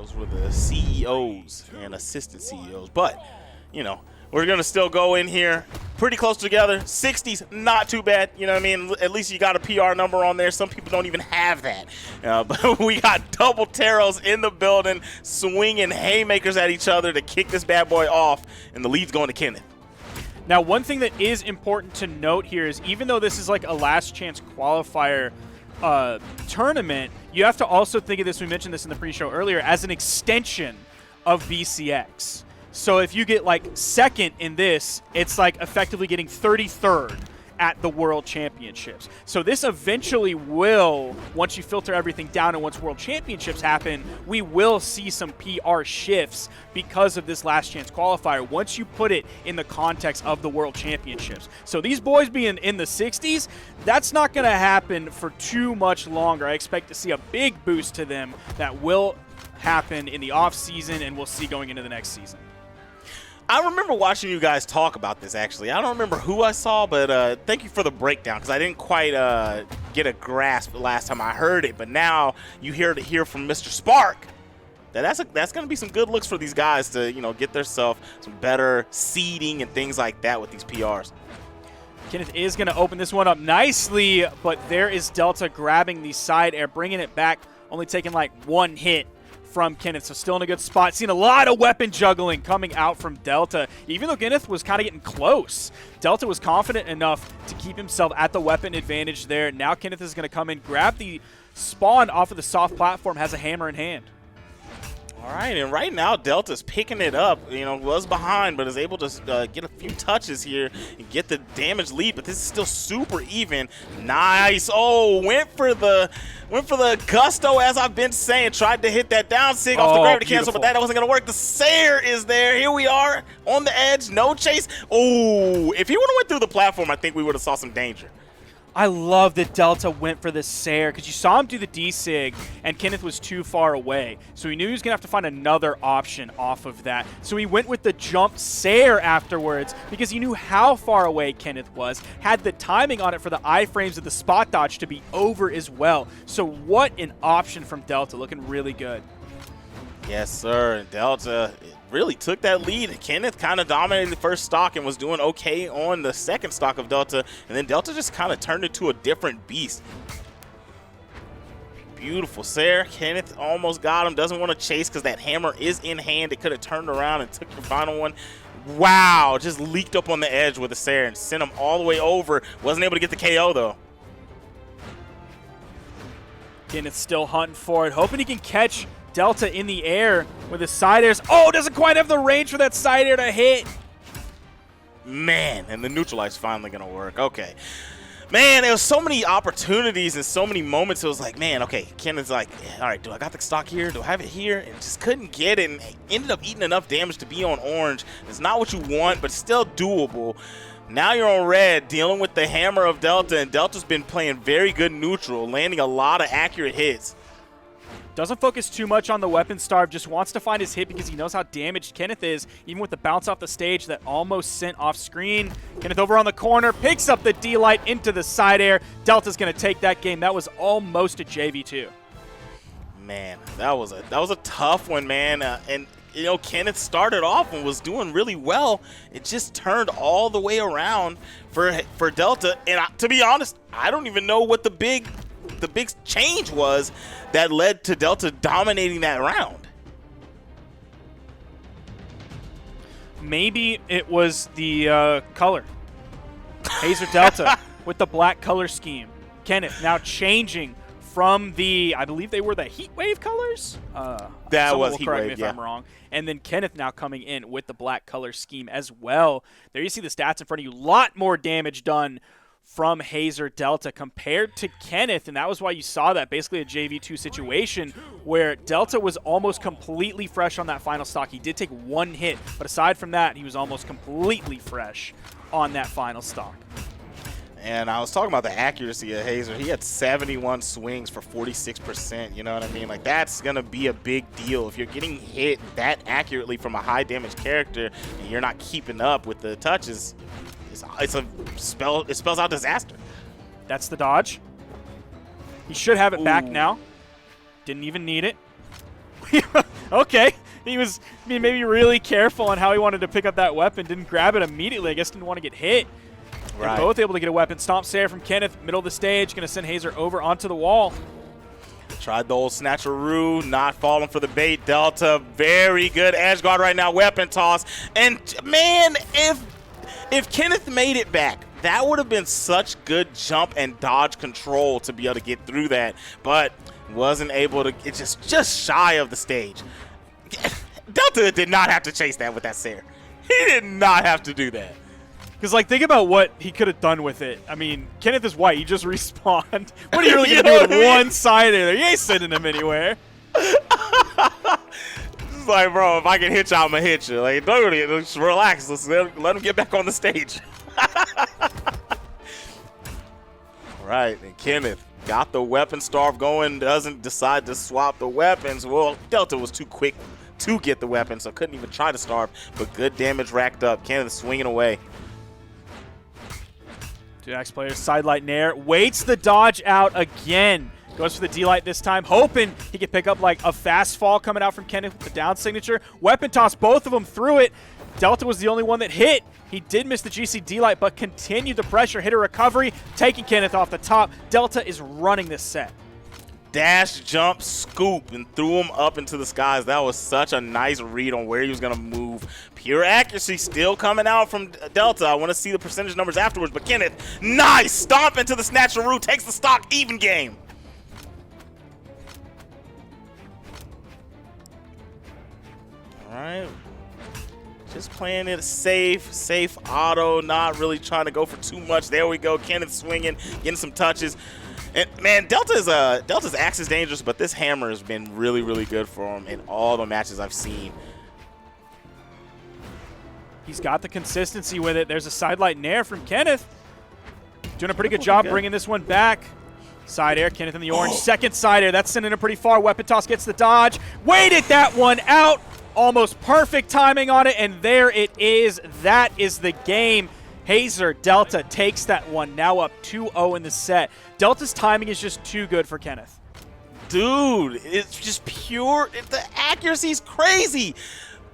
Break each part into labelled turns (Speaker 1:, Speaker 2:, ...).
Speaker 1: Those were the CEOs and assistant CEOs. But, you know, we're going to still go in here pretty close together. 60s, not too bad. You know what I mean? At least you got a PR number on there. Some people don't even have that. But we got double Taros in the building, swinging haymakers at each other to kick this bad boy off. And the lead's going to Kenneth.
Speaker 2: Now, one thing that is important to note here is even though this is like a last chance qualifier tournament, you have to also think of this, we mentioned this in the pre-show earlier, as an extension of BCX. So if you get like second in this, it's like effectively getting 33rd at the World Championships. So this eventually will, once you filter everything down and once World Championships happen, we will see some PR shifts because of this last chance qualifier once you put it in the context of the World Championships. So these boys being in the 60s, that's not going to happen for too much longer. I expect to see a big boost to them that will happen in the off season and we'll see going into the next season.
Speaker 1: I remember watching you guys talk about this, actually. I don't remember who I saw, but thank you for the breakdown, because I didn't quite get a grasp the last time I heard it. But now you hear from Mr. Spark that that's going to be some good looks for these guys to, you know, get themselves some better seeding and things like that with these PRs.
Speaker 2: Kenneth is going to open this one up nicely, but there is Delta grabbing the side air, bringing it back, only taking like one hit from Kenneth, so still in a good spot. Seeing a lot of weapon juggling coming out from Delta. Even though Kenneth was kind of getting close, Delta was confident enough to keep himself at the weapon advantage there. Now Kenneth is going to come in, grab the spawn off of the soft platform, has a hammer in hand.
Speaker 1: All right, and right now Delta's picking it up. You know, was behind, but is able to get a few touches here and get the damage lead. But this is still super even. Nice. Oh, went for the gusto, as I've been saying. Tried to hit that down sig off the gravity cancel, but that wasn't gonna work. The Sayer is there. Here we are on the edge. No chase. Oh, if he would have went through the platform, I think we would have saw some danger.
Speaker 2: I love that Delta went for the Sayer because you saw him do the D-Sig and Kenneth was too far away. So he knew he was going to have to find another option off of that. So he went with the jump Sayer afterwards because he knew how far away Kenneth was, had the timing on it for the iframes of the spot dodge to be over as well. So what an option from Delta, looking really good.
Speaker 1: Yes, sir. And Delta really took that lead. Kenneth kind of dominated the first stock and was doing okay on the second stock of Delta. And then Delta just kind of turned into a different beast. Beautiful Sayer. Kenneth almost got him. Doesn't want to chase because that hammer is in hand. It could have turned around and took your final one. Wow. Just leaked up on the edge with the Sayer and sent him all the way over. Wasn't able to get the KO, though.
Speaker 2: Kenneth still hunting for it, hoping he can catch Delta in the air with his side airs. Oh, doesn't quite have the range for that side air to hit.
Speaker 1: Man, and the neutralize finally going to work. Okay. Man, there was so many opportunities and so many moments. It was like, man, okay, Kenneth's like, all right, do I got the stock here? Do I have it here? And just couldn't get it and ended up eating enough damage to be on orange. It's not what you want, but still doable. Now you're on red, dealing with the hammer of Delta, and Delta's been playing very good neutral, landing a lot of accurate hits.
Speaker 2: Doesn't focus too much on the weapon starve, just wants to find his hit because he knows how damaged Kenneth is, even with the bounce off the stage that almost sent off screen. Kenneth over on the corner, picks up the D-Light into the side air. Delta's going to take that game. That was almost a JV2.
Speaker 1: Man, that was a tough one, man. And you know, Kenneth started off and was doing really well. It just turned all the way around for Delta. And to be honest, I don't even know what the big change was that led to Delta dominating that round.
Speaker 2: Maybe it was the color. Hazer Delta with the black color scheme. Kenneth now changing from the, I believe they were the Heat Wave colors?
Speaker 1: That was Heat
Speaker 2: Wave,
Speaker 1: Wave,
Speaker 2: if
Speaker 1: yeah.
Speaker 2: I'm wrong. And then Kenneth now coming in with the black color scheme as well. There you see the stats in front of you. Lot more damage done from Hazer Delta compared to Kenneth, and that was why you saw that basically a JV2 situation where Delta was almost completely fresh on that final stock. He did take one hit, but aside from that, he was almost completely fresh on that final stock.
Speaker 1: And I was talking about the accuracy of Hazer. He had 71 swings for 46%. You know what I mean? Like, that's going to be a big deal. If you're getting hit that accurately from a high damage character and you're not keeping up with the touches, it spells out disaster.
Speaker 2: That's the dodge. He should have it back now. Didn't even need it. Okay. He was maybe really careful on how he wanted to pick up that weapon. Didn't grab it immediately. I guess didn't want to get hit.
Speaker 1: Right.
Speaker 2: They're both able to get a weapon. Stomp Sayer from Kenneth, middle of the stage. Going to send Hazer over onto the wall.
Speaker 1: Tried the old snatcheroo, not falling for the bait. Delta, very good edge guard right now. Weapon toss. And, man, if Kenneth made it back, that would have been such good jump and dodge control to be able to get through that. But wasn't able to. It's just shy of the stage. Delta did not have to chase that with that Sayer. He did not have to do that.
Speaker 2: Because, like, think about what he could have done with it. I mean, Kenneth is white. He just respawned. What are you really going to do with one side there? You ain't sending him anywhere.
Speaker 1: It's like, bro, if I can hit you, I'm going to hit you. Like, don't just relax. Let's let him get back on the stage. Right, and Kenneth got the weapon starve going, doesn't decide to swap the weapons. Well, Delta was too quick to get the weapon, so couldn't even try to starve, but good damage racked up. Kenneth swinging away.
Speaker 2: 2X player, sidelight nair, waits the dodge out again. Goes for the D-Light this time, hoping he could pick up like a fast fall coming out from Kenneth with the down signature. Weapon toss, both of them through it. Delta was the only one that hit. He did miss the GC D-Light, but continued the pressure, hit a recovery, taking Kenneth off the top. Delta is running this set.
Speaker 1: Dash, jump, scoop, and threw him up into the skies. That was such a nice read on where he was going to move. Pure accuracy still coming out from Delta. I want to see the percentage numbers afterwards, but Kenneth, nice! Stomp into the snatcheroo, takes the stock, even game. All right. Just playing it safe auto, not really trying to go for too much. There we go. Kenneth swinging, getting some touches. And man, Delta's axe is dangerous, but this hammer has been really, really good for him in all the matches I've seen.
Speaker 2: He's got the consistency with it. There's a sidelight nair from Kenneth. Doing a pretty good job bringing this one back. Side air, Kenneth in the orange. Second side air, that's sending it pretty far. Weapon toss gets the dodge. Waited that one out. Almost perfect timing on it, and there it is. That is the game. Hazer, Delta takes that one, now up 2-0 in the set. Delta's timing is just too good for Kenneth.
Speaker 1: Dude, it's just pure. The accuracy is crazy.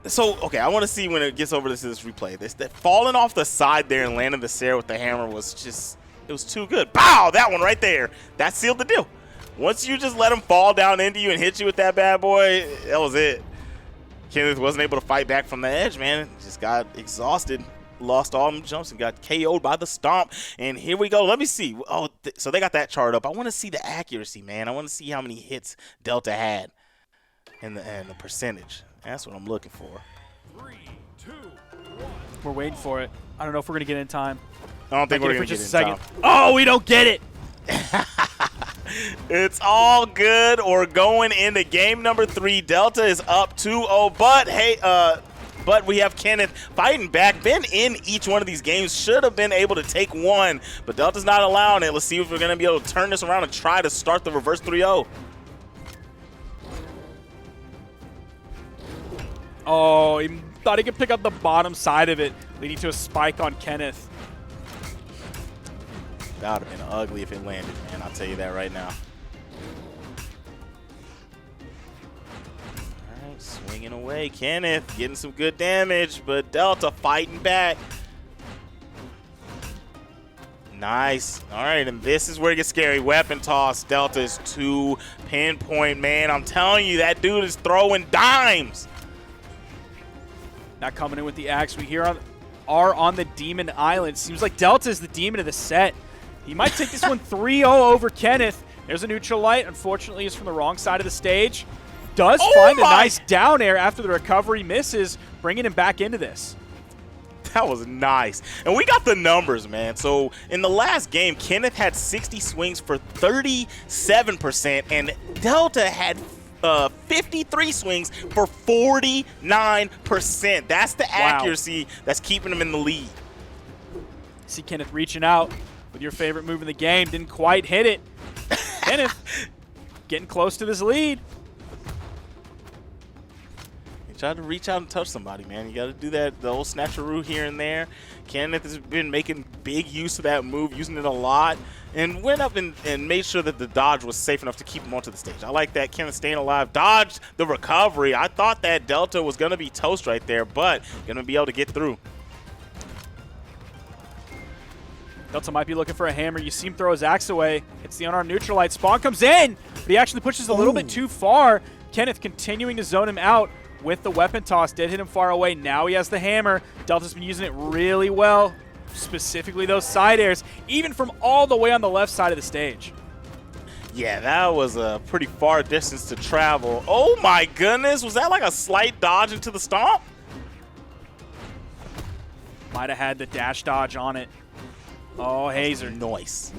Speaker 1: So, okay, I want to see when it gets over to this replay. That falling off the side there and landing the Sayer with the hammer was just, it was too good. Bow! That one right there. That sealed the deal. Once you just let him fall down into you and hit you with that bad boy, that was it. Kenneth wasn't able to fight back from the edge, man. Just got exhausted, lost all them jumps, and got KO'd by the stomp. And here we go. Let me see. Oh, so they got that chart up. I want to see the accuracy, man. I want to see how many hits Delta had and the percentage. That's what I'm looking for.
Speaker 3: 3, 2, 1.
Speaker 2: We're waiting for it. I don't know if we're going to get in time.
Speaker 1: I don't think we're going to get in time.
Speaker 2: Oh, we don't get it.
Speaker 1: It's all good. We're going into game number 3. Delta is up 2-0, but hey, but we have Kenneth fighting back. Been in each one of these games. Should have been able to take one, but Delta's not allowing it. Let's see if we're going to be able to turn this around and try to start the reverse 3-0.
Speaker 2: Oh, he thought he could pick up the bottom side of it, leading to a spike on Kenneth.
Speaker 1: That would have been ugly if it landed, man. I'll tell you that right now. All right, swinging away. Kenneth getting some good damage, but Delta fighting back. Nice. All right, and this is where it gets scary. Weapon toss. Delta is too pinpoint, man. I'm telling you, that dude is throwing dimes.
Speaker 2: Not coming in with the axe. We here are on the Demon Island. Seems like Delta is the demon of the set. He might take this one 3-0 over Kenneth. There's a neutral light. Unfortunately, it's from the wrong side of the stage. Does find a nice down air after the recovery misses, bringing him back into this.
Speaker 1: That was nice. And we got the numbers, man. So in the last game, Kenneth had 60 swings for 37%, and Delta had 53 swings for 49%. That's the accuracy that's keeping him in the lead.
Speaker 2: See Kenneth reaching out with your favorite move in the game. Didn't quite hit it. Kenneth getting close to this lead.
Speaker 1: You try to reach out and touch somebody, man. You got to do that, the old snatcheroo here and there. Kenneth has been making big use of that move, using it a lot. and went up and made sure that the dodge was safe enough to keep him onto the stage. I like that. Kenneth staying alive, dodged the recovery. I thought that Delta was going to be toast right there, but going to be able to get through.
Speaker 2: Delta might be looking for a hammer. You see him throw his axe away. It's the unarmed neutralite. Spawn comes in, but he actually pushes a little bit too far. Kenneth continuing to zone him out with the weapon toss. Did hit him far away. Now he has the hammer. Delta's been using it really well, specifically those side airs, even from all the way on the left side of the stage.
Speaker 1: Yeah, that was a pretty far distance to travel. Oh my goodness, was that like a slight dodge into the stomp?
Speaker 2: Might have had the dash dodge on it. Oh, Hazer.
Speaker 1: Nice.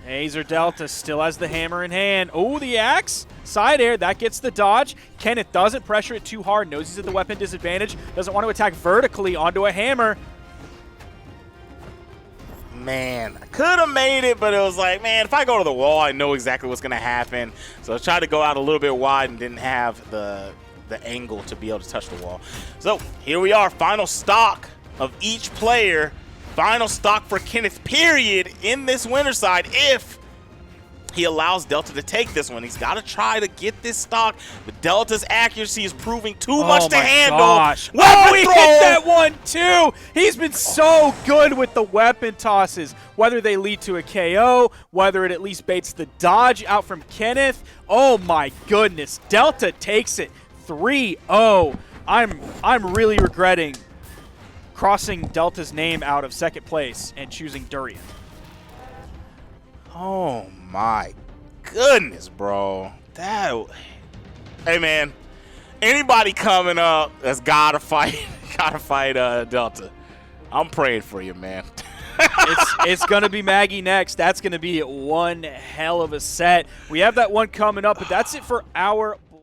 Speaker 2: Hazer Delta still has the hammer in hand. Oh, the axe. Side air. That gets the dodge. Kenneth doesn't pressure it too hard. Knows he's at the weapon disadvantage. Doesn't want to attack vertically onto a hammer.
Speaker 1: Man, I could have made it, but it was like, man, if I go to the wall, I know exactly what's going to happen. So I tried to go out a little bit wide and didn't have the angle to be able to touch the wall. So here we are. Final stock of each player. Final stock for Kenneth, period, in this winner side. If he allows Delta to take this one, he's got to try to get this stock. But Delta's accuracy is proving too much to handle.
Speaker 2: Gosh.
Speaker 1: Oh,
Speaker 2: he hit that one too. He's been so good with the weapon tosses, whether they lead to a KO, whether it at least baits the dodge out from Kenneth. Oh my goodness. Delta takes it 3-0. I'm really regretting crossing Delta's name out of second place and choosing Durian.
Speaker 1: Oh my goodness, bro. Hey man, anybody coming up that's gotta fight Delta. I'm praying for you, man.
Speaker 2: It's gonna be Maggie next. That's gonna be one hell of a set. We have that one coming up, but that's it for our